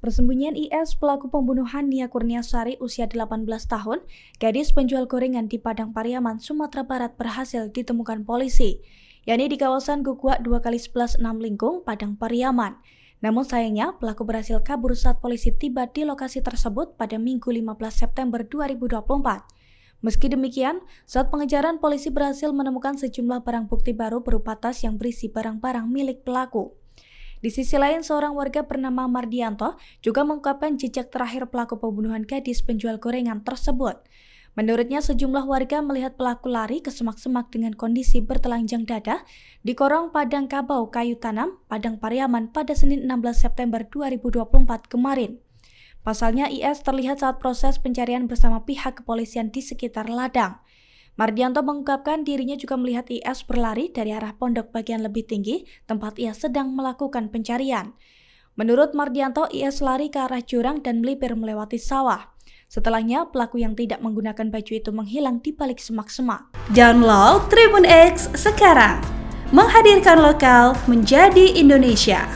Persembunyian IS pelaku pembunuhan Nia Kurniasari usia 18 tahun, gadis penjual gorengan di Padang Pariaman, Sumatera Barat berhasil ditemukan polisi, yakni di kawasan Gugua 2x11 6 Lingkung, Padang Pariaman. Namun sayangnya pelaku berhasil kabur saat polisi tiba di lokasi tersebut pada Minggu 15 September 2024. Meski demikian, saat pengejaran polisi berhasil menemukan sejumlah barang bukti baru berupa tas yang berisi barang-barang milik pelaku. Di sisi lain, seorang warga bernama Mardianto juga mengungkapkan jejak terakhir pelaku pembunuhan gadis penjual gorengan tersebut. Menurutnya, sejumlah warga melihat pelaku lari ke semak-semak dengan kondisi bertelanjang dada di Korong Padang Kabau Kayu Tanam, Padang Pariaman pada Senin 16 September 2024 kemarin. Pasalnya, IS terlihat saat proses pencarian bersama pihak kepolisian di sekitar ladang. Mardianto mengungkapkan dirinya juga melihat IS berlari dari arah pondok bagian lebih tinggi tempat ia sedang melakukan pencarian. Menurut Mardianto, IS lari ke arah jurang dan melipir melewati sawah. Setelahnya, pelaku yang tidak menggunakan baju itu menghilang di balik semak-semak. Download Tribun X sekarang, menghadirkan lokal menjadi Indonesia.